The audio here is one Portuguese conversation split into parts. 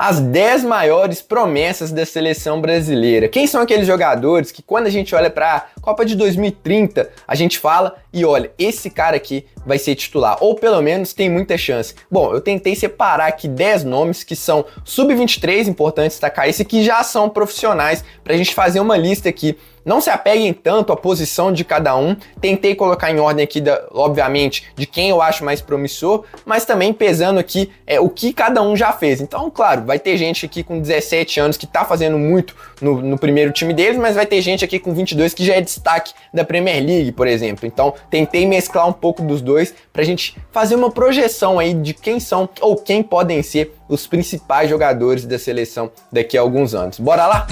As 10 maiores promessas da seleção brasileira. Quem são aqueles jogadores que quando a gente olha para a Copa de 2030, a gente fala e olha, esse cara aqui vai ser titular, ou pelo menos tem muita chance. Bom, eu tentei separar aqui 10 nomes que são sub-23, importante destacar esse, que já são profissionais, pra gente fazer uma lista aqui. Não se apeguem tanto à posição de cada um, tentei colocar em ordem aqui, obviamente, de quem eu acho mais promissor, mas também pesando aqui o que cada um já fez. Então, claro, vai ter gente aqui com 17 anos que tá fazendo muito no primeiro time deles, mas vai ter gente aqui com 22 que já é destaque da Premier League, por exemplo. Então, tentei mesclar um pouco dos dois pra gente fazer uma projeção aí de quem são ou quem podem ser os principais jogadores da seleção daqui a alguns anos. Bora lá?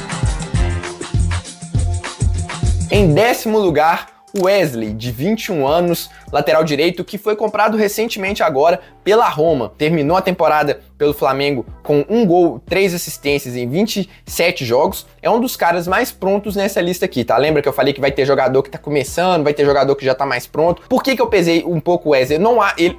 Em 10º lugar, Wesley, de 21 anos, lateral direito, que foi comprado recentemente agora pela Roma. Terminou a temporada pelo Flamengo com 1 gol, 3 assistências em 27 jogos. É um dos caras mais prontos nessa lista aqui, tá? Lembra que eu falei que vai ter jogador que tá começando, vai ter jogador que já tá mais pronto. Por que eu pesei um pouco o Wesley?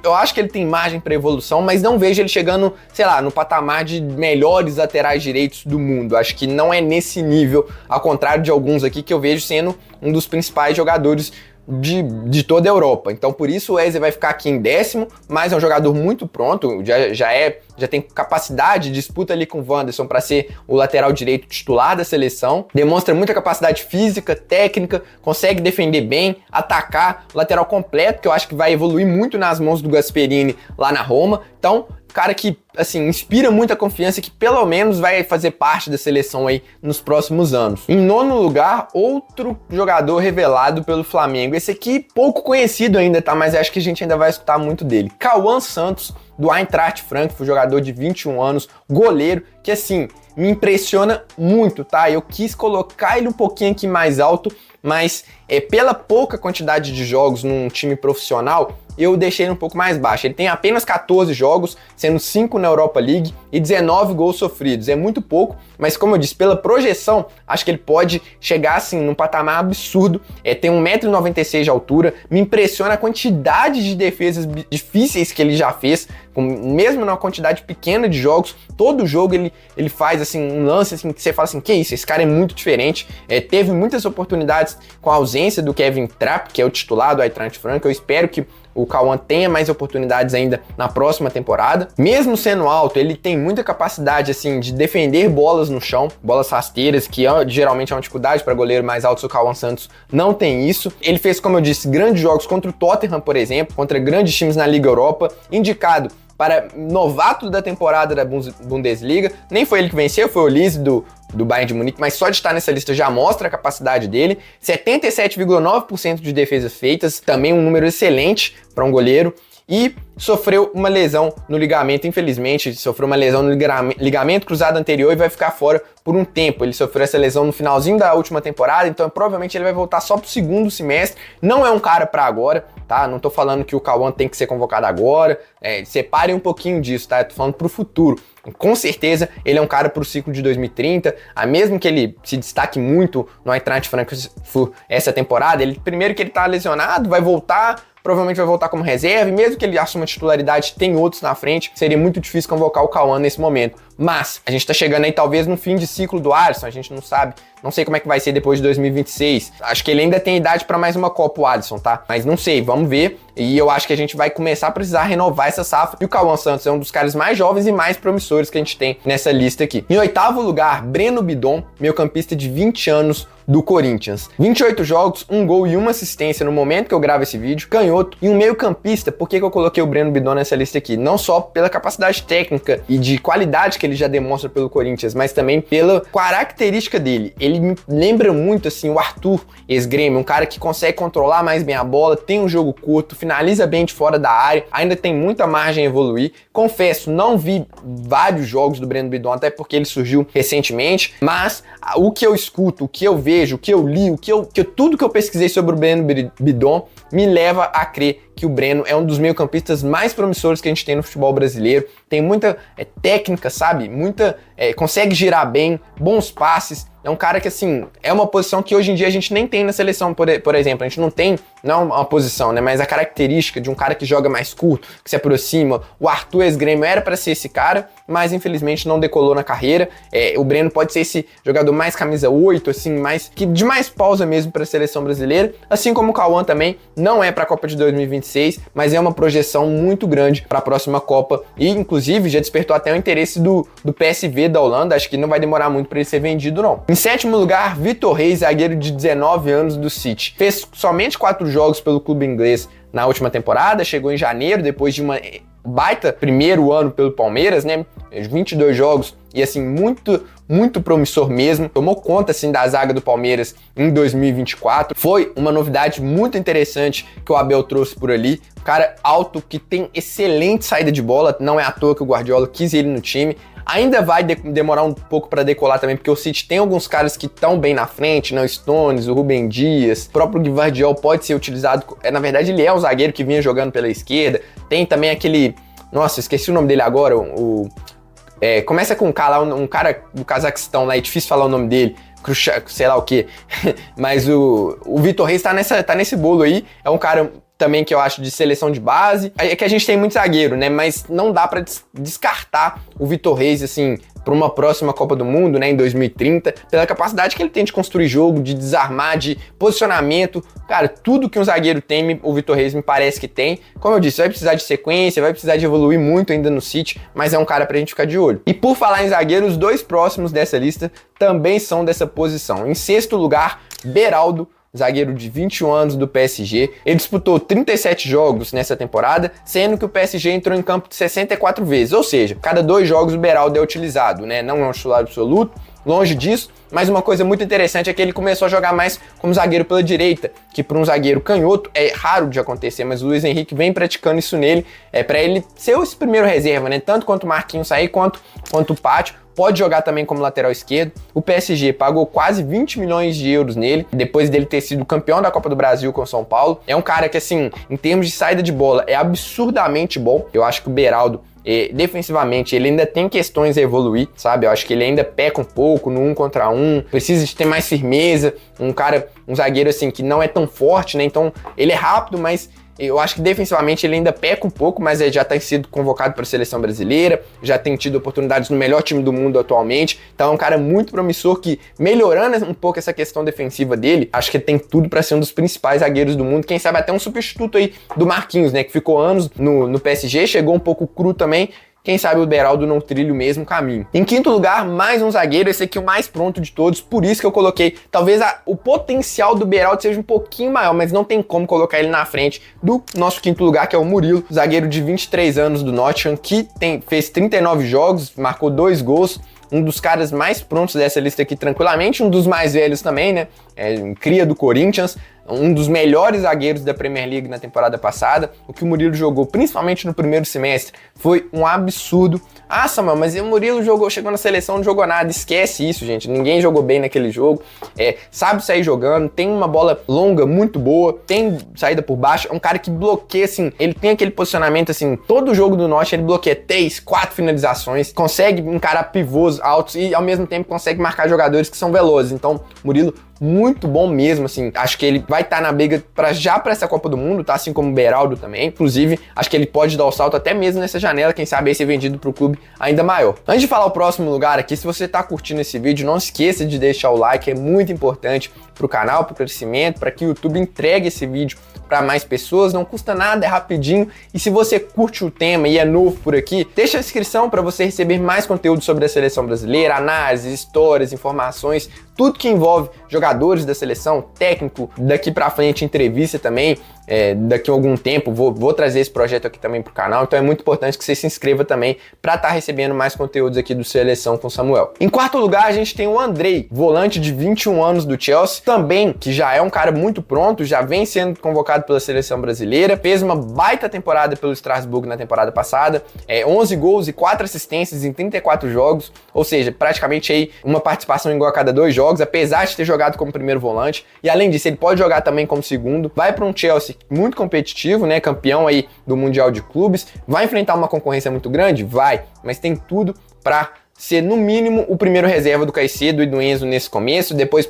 Eu acho que ele tem margem para evolução, mas não vejo ele chegando, sei lá, no patamar de melhores laterais direitos do mundo. Acho que não é nesse nível, ao contrário de alguns aqui que eu vejo sendo um dos principais jogadores de toda a Europa. Então por isso o Wesley vai ficar aqui em 10º, mas é um jogador muito pronto, já tem capacidade, disputa ali com o Wanderson para ser o lateral direito titular da seleção, demonstra muita capacidade física, técnica, consegue defender bem, atacar, lateral completo, que eu acho que vai evoluir muito nas mãos do Gasperini lá na Roma. Então, cara que, assim, inspira muita confiança, que pelo menos vai fazer parte da seleção aí nos próximos anos. Em 9º lugar, outro jogador revelado pelo Flamengo. Esse aqui pouco conhecido ainda, tá? Mas acho que a gente ainda vai escutar muito dele. Cauã Santos, do Eintracht Frankfurt, jogador de 21 anos, goleiro, que assim, me impressiona muito, tá? Eu quis colocar ele um pouquinho aqui mais alto, mas pela pouca quantidade de jogos num time profissional, eu deixei ele um pouco mais baixo. Ele tem apenas 14 jogos, sendo 5 na Europa League e 19 gols sofridos. É muito pouco, mas como eu disse, pela projeção, acho que ele pode chegar assim num patamar absurdo. Tem 1,96 m de altura, me impressiona a quantidade de defesas difíceis que ele já fez, mesmo numa quantidade pequena de jogos. Todo jogo ele faz assim um lance assim, que você fala assim, que isso, esse cara é muito diferente. Teve muitas oportunidades com a ausência do Kevin Trapp, que é o titular do Eintracht Frankfurt. Eu espero que o Cauã tenha mais oportunidades ainda na próxima temporada. Mesmo sendo alto, ele tem muita capacidade assim de defender bolas no chão, bolas rasteiras, que geralmente é uma dificuldade para goleiro mais alto. O Cauã Santos não tem isso. Ele fez, como eu disse, grandes jogos contra o Tottenham, por exemplo, contra grandes times na Liga Europa, indicado para novato da temporada da Bundesliga. Nem foi ele que venceu, foi o Lise do Bayern de Munique, mas só de estar nessa lista já mostra a capacidade dele. 77,9% de defesas feitas, também um número excelente para um goleiro. E sofreu uma lesão no ligamento, infelizmente, sofreu uma lesão no ligamento cruzado anterior e vai ficar fora por um tempo. Ele sofreu essa lesão no finalzinho da última temporada, então provavelmente ele vai voltar só pro 2º semestre. Não é um cara para agora, tá? Não tô falando que o Cauã tem que ser convocado agora, separem um pouquinho disso, tá? Eu tô falando pro futuro. Com certeza ele é um cara pro ciclo de 2030, mesmo que ele se destaque muito no Eintracht Frankfurt essa temporada, primeiro que ele tá lesionado, vai voltar, provavelmente vai voltar como reserva, e mesmo que ele assuma titularidade, tem outros na frente, seria muito difícil convocar o Cauã nesse momento. Mas a gente tá chegando aí talvez no fim de ciclo do Alisson, a gente não sabe, não sei como é que vai ser depois de 2026. Acho que ele ainda tem idade para mais uma Copa, o Alisson, tá? Mas não sei, vamos ver. E eu acho que a gente vai começar a precisar renovar essa safra. E o Cauã Santos é um dos caras mais jovens e mais promissores que a gente tem nessa lista aqui. Em 8º lugar, Breno Bidon, meio-campista de 20 anos do Corinthians. 28 jogos, 1 gol e 1 assistência no momento que eu gravo esse vídeo, canhoto e um meio-campista. Por que eu coloquei o Breno Bidon nessa lista aqui? Não só pela capacidade técnica e de qualidade que ele já demonstra pelo Corinthians, mas também pela característica dele. Ele me lembra muito assim o Arthur, ex-Grêmio, um cara que consegue controlar mais bem a bola, tem um jogo curto, finaliza bem de fora da área, ainda tem muita margem a evoluir. Confesso, não vi vários jogos do Breno Bidon, até porque ele surgiu recentemente, mas o que eu escuto, o que eu vejo, o que eu li, tudo que eu pesquisei sobre o Breno Bidon me leva a crer que o Breno é um dos meio-campistas mais promissores que a gente tem no futebol brasileiro. Tem muita técnica, sabe? Consegue girar bem, bons passes. é um cara que, assim, é uma posição que hoje em dia a gente nem tem na seleção, por exemplo. A gente não tem, não uma posição, né, mas a característica de um cara que joga mais curto, que se aproxima. O Arthur ex-Grêmio era para ser esse cara, mas infelizmente não decolou na carreira. O Breno pode ser esse jogador mais camisa 8, assim, de mais pausa mesmo para a seleção brasileira, assim como o Cauã também não é para a Copa de 2026, mas é uma projeção muito grande para a próxima Copa e inclusive já despertou até o interesse do PSV da Holanda. Acho que não vai demorar muito para ele ser vendido, não. Em sétimo lugar, Vitor Reis, zagueiro de 19 anos do City. Fez somente 4 jogos pelo clube inglês na última temporada, chegou em janeiro depois de uma baita primeiro ano pelo Palmeiras, né? 22 jogos e assim, muito promissor mesmo. Tomou conta assim da zaga do Palmeiras em 2024. Foi uma novidade muito interessante que o Abel trouxe por ali. Um cara alto que tem excelente saída de bola, não é à toa que o Guardiola quis ele no time. Ainda vai demorar um pouco para decolar também, porque o City tem alguns caras que estão bem na frente, né? O Stones, o Rúben Dias, o próprio Gvardiol pode ser utilizado. Na verdade, ele é um zagueiro que vinha jogando pela esquerda. Tem também aquele... Nossa, esqueci o nome dele agora. Começa com um cara do Cazaquistão lá, é difícil falar o nome dele. Sei lá o que. Mas o Vitor Reis tá nesse bolo aí. É um cara também que eu acho de seleção de base. É que a gente tem muito zagueiro, né? Mas não dá pra descartar o Vitor Reis, assim, para uma próxima Copa do Mundo, né, em 2030, pela capacidade que ele tem de construir jogo, de desarmar, de posicionamento. Cara, tudo que um zagueiro tem, o Vitor Reis me parece que tem. Como eu disse, vai precisar de sequência, vai precisar de evoluir muito ainda no City, mas é um cara pra gente ficar de olho. E por falar em zagueiro, os dois próximos dessa lista também são dessa posição. Em sexto lugar, Beraldo, zagueiro de 21 anos do PSG. Ele disputou 37 jogos nessa temporada, sendo que o PSG entrou em campo 64 vezes, ou seja, cada 2 jogos o Beraldo é utilizado, né? Não é um titular absoluto, longe disso, mas uma coisa muito interessante é que ele começou a jogar mais como zagueiro pela direita, que para um zagueiro canhoto é raro de acontecer, mas o Luiz Henrique vem praticando isso nele, para ele ser esse primeiro reserva, né? Tanto quanto o Marquinhos sair, quanto o Pátio. Pode jogar também como lateral esquerdo. O PSG pagou quase 20 milhões de euros nele, depois dele ter sido campeão da Copa do Brasil com o São Paulo. É um cara que, assim, em termos de saída de bola, é absurdamente bom. Eu acho que o Beraldo, defensivamente, ele ainda tem questões a evoluir, sabe? Eu acho que ele ainda peca um pouco no 1 contra 1, precisa de ter mais firmeza. Um zagueiro, assim, que não é tão forte, né? Então, ele é rápido, mas eu acho que defensivamente ele ainda peca um pouco, mas ele já tem sido convocado para a seleção brasileira, já tem tido oportunidades no melhor time do mundo atualmente, então é um cara muito promissor que, melhorando um pouco essa questão defensiva dele, acho que ele tem tudo para ser um dos principais zagueiros do mundo, quem sabe até um substituto aí do Marquinhos, né, que ficou anos no PSG, chegou um pouco cru também. Quem sabe o Beraldo não trilha o mesmo caminho. Em quinto lugar, mais um zagueiro, esse aqui é o mais pronto de todos, por isso que eu coloquei. Talvez o potencial do Beraldo seja um pouquinho maior, mas não tem como colocar ele na frente do nosso quinto lugar, que é o Murilo, zagueiro de 23 anos do Nottingham, que fez 39 jogos, marcou 2 gols, um dos caras mais prontos dessa lista aqui tranquilamente, um dos mais velhos também, né? Cria do Corinthians, um dos melhores zagueiros da Premier League na temporada passada. O que o Murilo jogou, principalmente no primeiro semestre, foi um absurdo. Ah, Samuel, mas o Murilo chegou na seleção, não jogou nada. Esquece isso, gente. Ninguém jogou bem naquele jogo. Sabe sair jogando, tem uma bola longa muito boa, tem saída por baixo. É um cara que bloqueia, assim, ele tem aquele posicionamento, assim, todo jogo do Norte ele bloqueia 3, 4 finalizações, consegue encarar pivôs altos e ao mesmo tempo consegue marcar jogadores que são velozes. Então, Murilo, muito bom mesmo, assim, acho que ele vai estar na briga para essa Copa do Mundo, tá? Assim como o Beraldo também, inclusive, acho que ele pode dar o salto até mesmo nessa janela, quem sabe aí ser vendido para o clube ainda maior. Antes de falar o próximo lugar aqui, se você tá curtindo esse vídeo, não esqueça de deixar o like, é muito importante pro canal, pro crescimento, para que o YouTube entregue esse vídeo para mais pessoas, não custa nada, é rapidinho, e se você curte o tema e é novo por aqui, deixa a inscrição para você receber mais conteúdo sobre a seleção brasileira, análises, histórias, informações, tudo que envolve jogadores da seleção, técnico, daqui para frente entrevista também, daqui a algum tempo vou trazer esse projeto aqui também pro canal, então é muito importante que você se inscreva também para estar recebendo mais conteúdos aqui do Seleção com Samuel. Em quarto lugar, a gente tem o Andrei, volante de 21 anos do Chelsea, também que já é um cara muito pronto, já vem sendo convocado pela seleção brasileira, fez uma baita temporada pelo Strasbourg na temporada passada, 11 gols e 4 assistências em 34 jogos, ou seja, praticamente aí uma participação igual a cada 2 jogos, apesar de ter jogado como primeiro volante, e além disso ele pode jogar também como segundo, vai para um Chelsea muito competitivo, né, campeão aí do Mundial de Clubes, vai enfrentar uma concorrência muito grande? Vai, mas tem tudo para ser no mínimo o primeiro reserva do Caicedo e do Enzo nesse começo, depois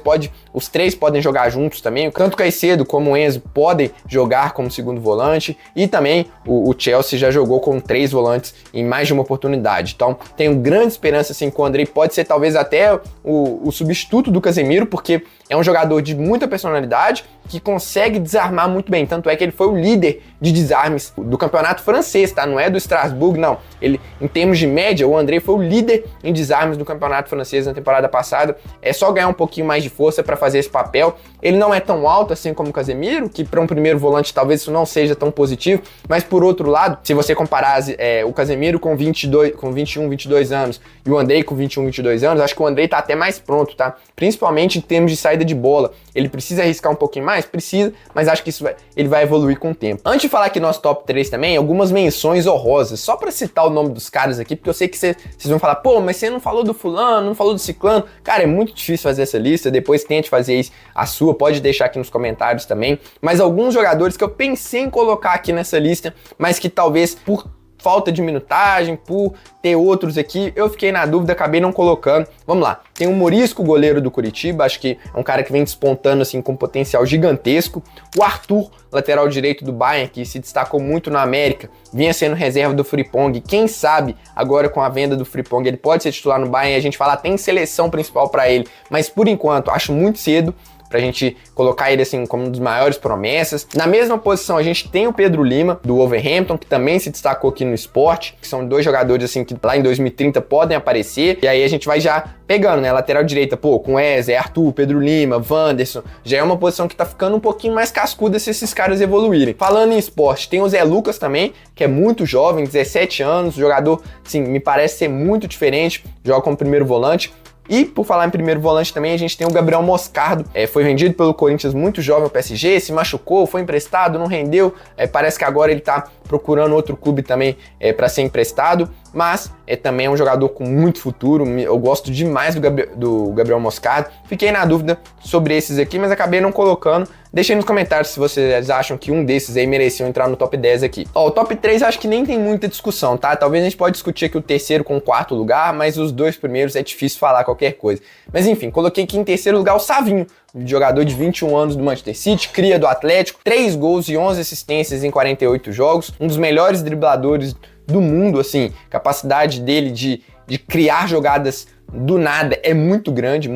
os três podem jogar juntos também, tanto o Caicedo como o Enzo podem jogar como segundo volante, e também o Chelsea já jogou com 3 volantes em mais de uma oportunidade, então tenho grande esperança assim que o Andrei pode ser talvez até o substituto do Casemiro, porque é um jogador de muita personalidade, que consegue desarmar muito bem, tanto é que ele foi o líder de desarmes do campeonato francês, tá? Não é do Strasbourg, não. Ele, em termos de média, o André foi o líder em desarmes do campeonato francês na temporada passada. É só ganhar um pouquinho mais de força para fazer esse papel. Ele não é tão alto assim como o Casemiro, que para um primeiro volante talvez isso não seja tão positivo, mas por outro lado, se você comparar o Casemiro com 21, 22 anos e o André com 21, 22 anos, acho que o André tá até mais pronto, tá? Principalmente em termos de saída de bola. Ele precisa arriscar um pouquinho mais? Precisa, mas acho que ele vai evoluir com o tempo. Antes de falar aqui nosso top 3 também, algumas menções honrosas, só pra citar o nome dos caras aqui, porque eu sei que vocês vão falar, pô, mas você não falou do fulano, não falou do ciclano. Cara, é muito difícil fazer essa lista, depois tente fazer a sua, pode deixar aqui nos comentários também. Mas alguns jogadores que eu pensei em colocar aqui nessa lista, mas que talvez por falta de minutagem, por ter outros aqui, eu fiquei na dúvida, acabei não colocando. Vamos lá, tem o Morisco, goleiro do Curitiba, acho que é um cara que vem despontando assim com potencial gigantesco. O Arthur, lateral direito do Bayern, que se destacou muito na América, vinha sendo reserva do Frimpong, quem sabe agora com a venda do Frimpong ele pode ser titular no Bayern, a gente fala tem seleção principal para ele, mas por enquanto acho muito cedo pra gente colocar ele assim como um dos maiores promessas. Na mesma posição a gente tem o Pedro Lima, do Wolverhampton, que também se destacou aqui no Sport, que são 2 jogadores assim que lá em 2030 podem aparecer, e aí a gente vai já pegando, né, lateral direita, pô, com Eze, Arthur, Pedro Lima, Wanderson, já é uma posição que tá ficando um pouquinho mais cascuda se esses caras evoluírem. Falando em Sport, tem o Zé Lucas também, que é muito jovem, 17 anos, jogador, assim, me parece ser muito diferente, joga como primeiro volante. E por falar em primeiro volante também, a gente tem o Gabriel Moscardo, foi vendido pelo Corinthians muito jovem ao PSG, se machucou, foi emprestado, não rendeu, parece que agora ele tá procurando outro clube também para ser emprestado, mas também é um jogador com muito futuro, eu gosto demais do Gabriel Moscardo. Fiquei na dúvida sobre esses aqui, mas acabei não colocando. Deixem nos comentários se vocês acham que um desses aí mereciam entrar no top 10 aqui. O top 3 acho que nem tem muita discussão, tá? Talvez a gente pode discutir aqui o terceiro com o quarto lugar, mas os 2 primeiros é difícil falar qualquer coisa. Mas enfim, coloquei aqui em terceiro lugar o Savinho, jogador de 21 anos do Manchester City, cria do Atlético, 3 gols e 11 assistências em 48 jogos, um dos melhores dribladores do mundo, assim, capacidade dele de criar jogadas do nada é muito grande,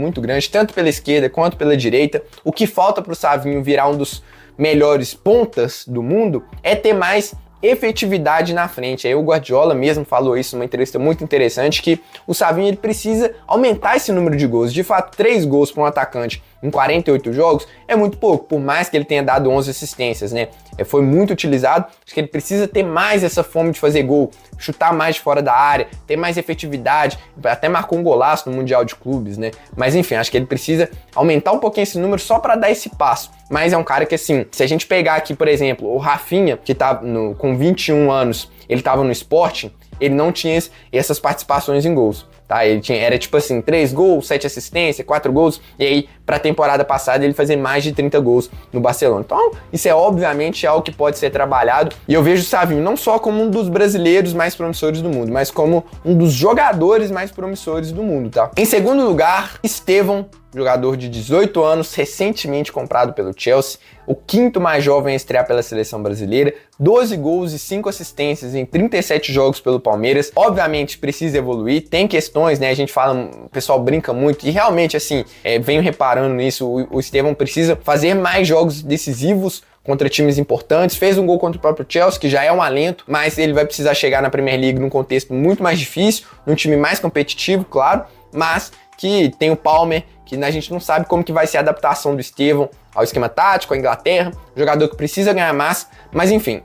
tanto pela esquerda quanto pela direita. O que falta para o Savinho virar um dos melhores pontas do mundo é ter mais efetividade na frente. Aí o Guardiola mesmo falou isso numa entrevista muito interessante, que o Savinho ele precisa aumentar esse número de gols. De fato, 3 gols para um atacante em 48 jogos é muito pouco, por mais que ele tenha dado 11 assistências, né? Foi muito utilizado, acho que ele precisa ter mais essa fome de fazer gol, chutar mais de fora da área, ter mais efetividade, até marcou um golaço no Mundial de Clubes, né? Mas enfim, acho que ele precisa aumentar um pouquinho esse número só para dar esse passo. Mas é um cara que assim, se a gente pegar aqui, por exemplo, o Rafinha, que tá com 21 anos, ele tava no Sporting, ele não tinha essas participações em gols. Tá, era tipo assim, 3 gols, 7 assistências, 4 gols, e aí pra temporada passada ele fazia mais de 30 gols no Barcelona. Então isso é obviamente algo que pode ser trabalhado, e eu vejo o Savinho não só como um dos brasileiros mais promissores do mundo, mas como um dos jogadores mais promissores do mundo, tá? Em segundo lugar, Estevão, jogador de 18 anos, recentemente comprado pelo Chelsea, o 5º mais jovem a estrear pela seleção brasileira, 12 gols e 5 assistências em 37 jogos pelo Palmeiras. Obviamente precisa evoluir, tem questões, né? A gente fala, o pessoal brinca muito, e realmente assim, venho reparando nisso, o Estevão precisa fazer mais jogos decisivos contra times importantes, fez um gol contra o próprio Chelsea, que já é um alento, mas ele vai precisar chegar na Premier League num contexto muito mais difícil, num time mais competitivo, claro, mas que tem o Palmer, que a gente não sabe como que vai ser a adaptação do Estevão ao esquema tático, à Inglaterra, jogador que precisa ganhar massa, mas enfim,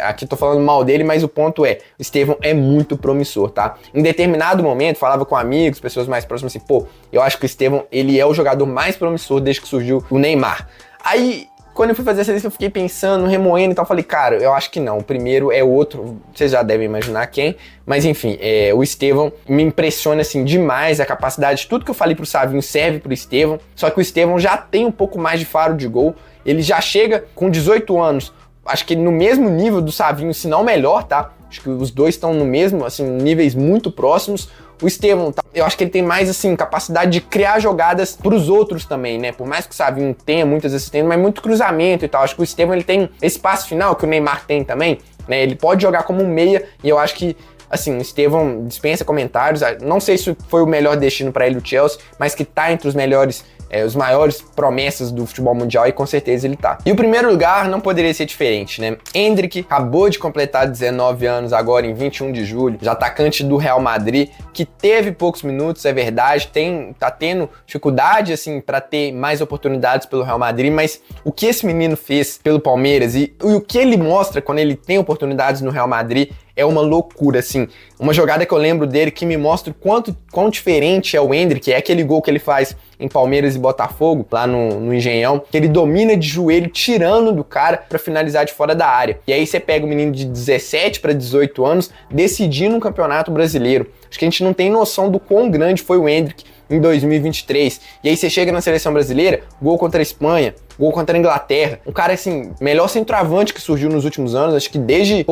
aqui tô falando mal dele, mas o ponto é, o Estevão é muito promissor, tá? Em determinado momento, falava com amigos, pessoas mais próximas assim, pô, eu acho que o Estevão, ele é o jogador mais promissor desde que surgiu o Neymar. Aí, quando eu fui fazer essa lista, eu fiquei pensando, remoendo e tal, falei, cara, eu acho que não, o primeiro é outro, vocês já devem imaginar quem, mas enfim, o Estevão me impressiona assim demais, a capacidade, tudo que eu falei pro Savinho serve pro Estevão, só que o Estevão já tem um pouco mais de faro de gol, ele já chega com 18 anos, acho que no mesmo nível do Savinho, se não melhor, tá? Acho que os dois estão no mesmo, assim, níveis muito próximos. O Estevão, eu acho que ele tem mais, assim, capacidade de criar jogadas pros outros também, né? Por mais que o Savinho tenha muitas assistências, mas muito cruzamento e tal. Acho que o Estevão, ele tem esse passe final que o Neymar tem também, né? Ele pode jogar como um meia e eu acho que, assim, o Estevão dispensa comentários. Não sei se foi o melhor destino para ele o Chelsea, mas que tá entre os melhores, os maiores promessas do futebol mundial e com certeza ele tá. E o primeiro lugar não poderia ser diferente, né? Endrick acabou de completar 19 anos agora em 21 de julho, já atacante do Real Madrid, que teve poucos minutos, é verdade, tá tendo dificuldade, assim, para ter mais oportunidades pelo Real Madrid, mas o que esse menino fez pelo Palmeiras e o que ele mostra quando ele tem oportunidades no Real Madrid é uma loucura, assim. Uma jogada que eu lembro dele que me mostra quão diferente é o Endrick, é aquele gol que ele faz em Palmeiras e Botafogo, lá no Engenhão, que ele domina de joelho, tirando do cara pra finalizar de fora da área. E aí você pega o menino de 17 para 18 anos decidindo um campeonato brasileiro. Acho que a gente não tem noção do quão grande foi o Endrick em 2023. E aí você chega na seleção brasileira, gol contra a Espanha, gol contra a Inglaterra. Um cara, assim, melhor centroavante que surgiu nos últimos anos. Acho que desde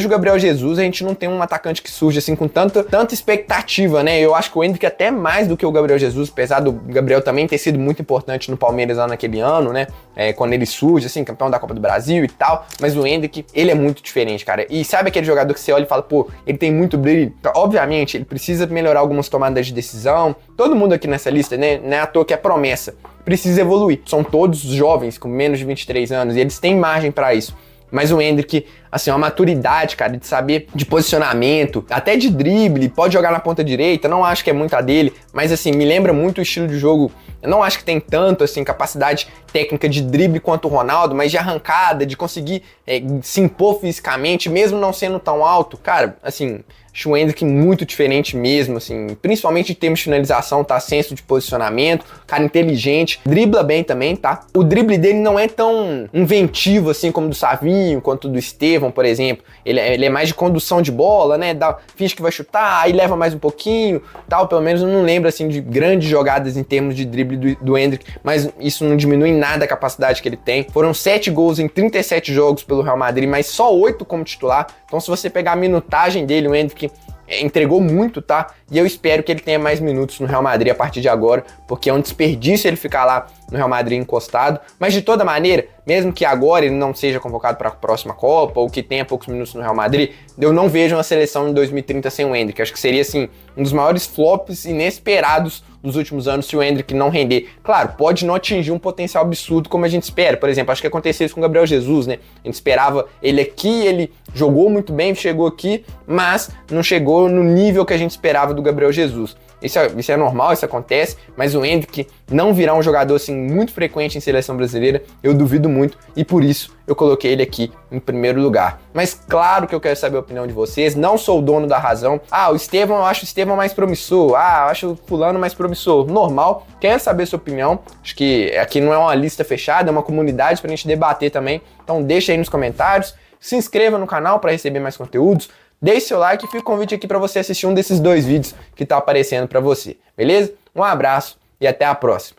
o Gabriel Jesus a gente não tem um atacante que surge, assim, com tanta expectativa, né? Eu acho que o Endrick até mais do que o Gabriel Jesus, apesar do Gabriel também ter sido muito importante no Palmeiras lá naquele ano, né? Quando ele surge, assim, campeão da Copa do Brasil e tal. Mas o Endrick, ele é muito diferente, cara. E sabe aquele jogador que você olha e fala, pô, ele tem muito brilho? Obviamente, ele precisa melhorar algumas tomadas de decisão. Todo mundo aqui nessa lista, né? Não é à toa que é promessa. Precisa evoluir. São todos jovens com menos de 23 anos e eles têm margem pra isso. Mas o Endrick, assim, uma maturidade, cara, de saber de posicionamento, até de drible, pode jogar na ponta direita, não acho que é muito a dele, mas assim, me lembra muito o estilo de jogo. Eu não acho que tem tanto, assim, capacidade técnica de drible quanto o Ronaldo, mas de arrancada, de conseguir se impor fisicamente, mesmo não sendo tão alto. Cara, assim, acho o Endrick muito diferente mesmo, assim, principalmente em termos de finalização, tá? Senso de posicionamento, cara inteligente, dribla bem também, tá? O drible dele não é tão inventivo, assim, como do Savinho, quanto do Estevão, por exemplo. Ele é mais de condução de bola, né? Finge que vai chutar, aí leva mais um pouquinho, tal. Pelo menos eu não lembro, assim, de grandes jogadas em termos de drible do Endrick, mas isso não diminui em nada a capacidade que ele tem. Foram 7 gols em 37 jogos pelo Real Madrid, mas só 8 como titular. Então, se você pegar a minutagem dele, o Endrick entregou muito, tá? E eu espero que ele tenha mais minutos no Real Madrid a partir de agora, porque é um desperdício ele ficar lá no Real Madrid encostado. Mas de toda maneira, mesmo que agora ele não seja convocado para a próxima Copa ou que tenha poucos minutos no Real Madrid, eu não vejo uma seleção em 2030 sem o Endrick. Acho que seria, assim, um dos maiores flops inesperados dos últimos anos se o Endrick não render. Claro, pode não atingir um potencial absurdo como a gente espera. Por exemplo, acho que aconteceu isso com o Gabriel Jesus, né? A gente esperava ele aqui, ele jogou muito bem, chegou aqui, mas não chegou no nível que a gente esperava do Gabriel Jesus. Isso é normal, isso acontece, mas o Endrick não virá um jogador assim muito frequente em seleção brasileira, eu duvido muito, e por isso eu coloquei ele aqui em primeiro lugar. Mas claro que eu quero saber a opinião de vocês, não sou o dono da razão. O Estevão, eu acho o Estevão mais promissor, eu acho o fulano mais promissor. Normal, quero saber a sua opinião, acho que aqui não é uma lista fechada, é uma comunidade pra gente debater também, então deixa aí nos comentários, se inscreva no canal para receber mais conteúdos, deixe seu like e fica o convite aqui para você assistir um desses 2 vídeos que tá aparecendo para você, beleza? Um abraço e até a próxima.